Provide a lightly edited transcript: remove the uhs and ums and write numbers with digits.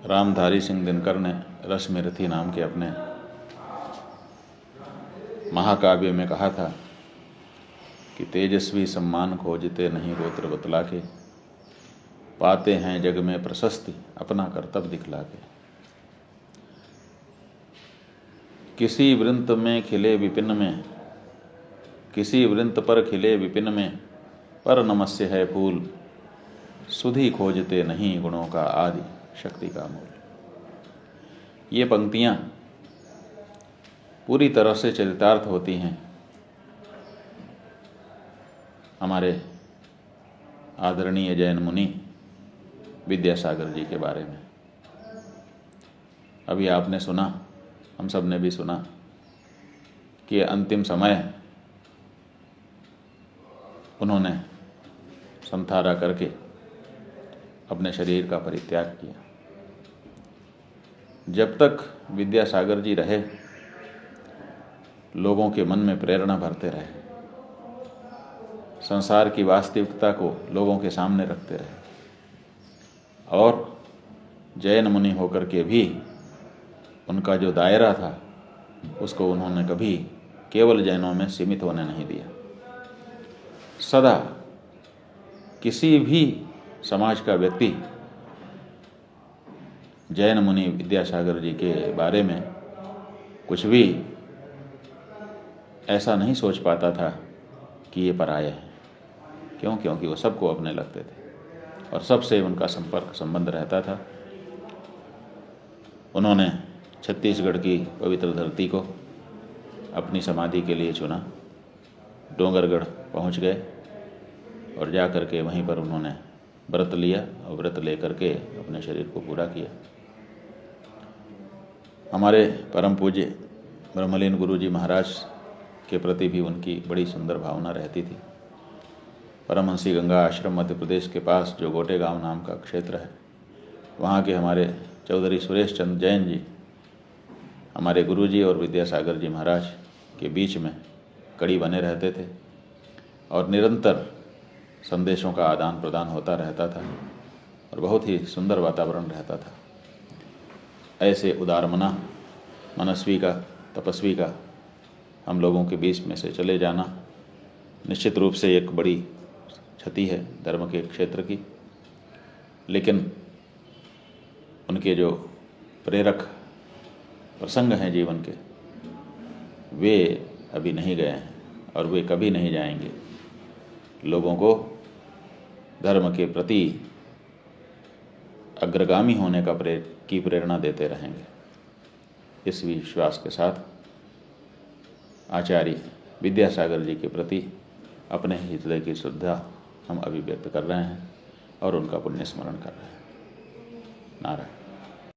रामधारी सिंह दिनकर ने रश्मिरथी नाम के अपने महाकाव्य में कहा था कि तेजस्वी सम्मान खोजते नहीं गोत्र बतला के, पाते हैं जग में प्रशस्ति अपना कर्तव्य दिखला के। किसी वृंत में खिले विपिन में, किसी वृंत पर खिले विपिन में, पर नमस्य है फूल, सुधि खोजते नहीं गुणों का आदि शक्ति का मूल। ये पंक्तियां पूरी तरह से चरितार्थ होती हैं हमारे आदरणीय जैन मुनि विद्यासागर जी के बारे में। अभी आपने सुना, हम सब ने भी सुना कि अंतिम समय उन्होंने संथारा करके अपने शरीर का परित्याग किया। जब तक विद्यासागर जी रहे, लोगों के मन में प्रेरणा भरते रहे, संसार की वास्तविकता को लोगों के सामने रखते रहे, और जैन मुनि होकर के भी उनका जो दायरा था उसको उन्होंने कभी केवल जैनों में सीमित होने नहीं दिया। सदा किसी भी समाज का व्यक्ति जैन मुनि विद्यासागर जी के बारे में कुछ भी ऐसा नहीं सोच पाता था कि ये पराये हैं। क्यों? क्योंकि वो सबको अपने लगते थे और सबसे उनका संपर्क संबंध रहता था। उन्होंने छत्तीसगढ़ की पवित्र धरती को अपनी समाधि के लिए चुना, डोंगरगढ़ पहुंच गए और जा कर के वहीं पर उन्होंने व्रत लिया और व्रत लेकर के अपने शरीर को पूरा किया। हमारे परम पूज्य ब्रह्मलीन गुरु जी महाराज के प्रति भी उनकी बड़ी सुंदर भावना रहती थी। परमहंसी गंगा आश्रम मध्य प्रदेश के पास जो गोटे गांव नाम का क्षेत्र है, वहाँ के हमारे चौधरी सुरेश चंद्र जैन जी हमारे गुरु जी और विद्यासागर जी महाराज के बीच में कड़ी बने रहते थे और निरंतर संदेशों का आदान प्रदान होता रहता था और बहुत ही सुंदर वातावरण रहता था। ऐसे उदारमना मनस्वी का, तपस्वी का हम लोगों के बीच में से चले जाना निश्चित रूप से एक बड़ी क्षति है धर्म के क्षेत्र की। लेकिन उनके जो प्रेरक प्रसंग हैं जीवन के, वे अभी नहीं गए हैं और वे कभी नहीं जाएंगे। लोगों को धर्म के प्रति अग्रगामी होने की प्रेरणा देते रहेंगे। इस विश्वास के साथ आचार्य विद्यासागर जी के प्रति अपने हृदय की श्रद्धा हम अभिव्यक्त कर रहे हैं और उनका पुण्य स्मरण कर रहे हैं। नारायण।